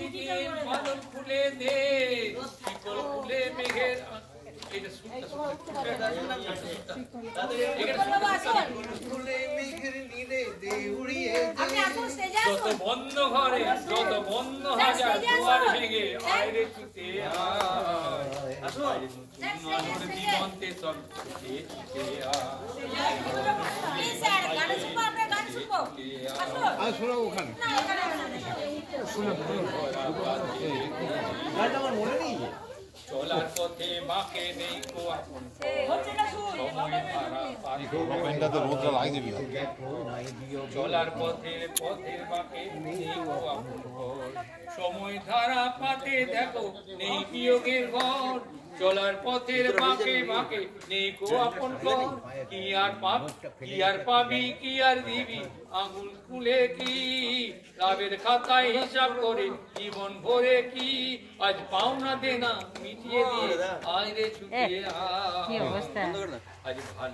প্রতিদিন বাদল খুলে দে শিকল খুলে মেঘের এটা সুরটা যত বন্ধ ঘরে যত বন্ধ হাজার দুয়ার ভেঙে আয়রে ছুটে দিগন্তে সব ছুটে ছুটে চলার পথে বাঁকে নেই কো আপন চলার পথের বাঁকে নেই কো আপন সময় ধারা পাতে দেখো নেই বিয়োগের ঘর চলার পথের বাঁকে বাঁকে নেই কো আপন ঘর কি আর পাবি কি আর দিবি আঙুল খুলে কি লাভের খাতায় হিসাব করে জীবন ভরে কি আজ পাওনা দেনা মিটিয়ে দিয়ে আয় রে ছুটিয়ে আজ ভালো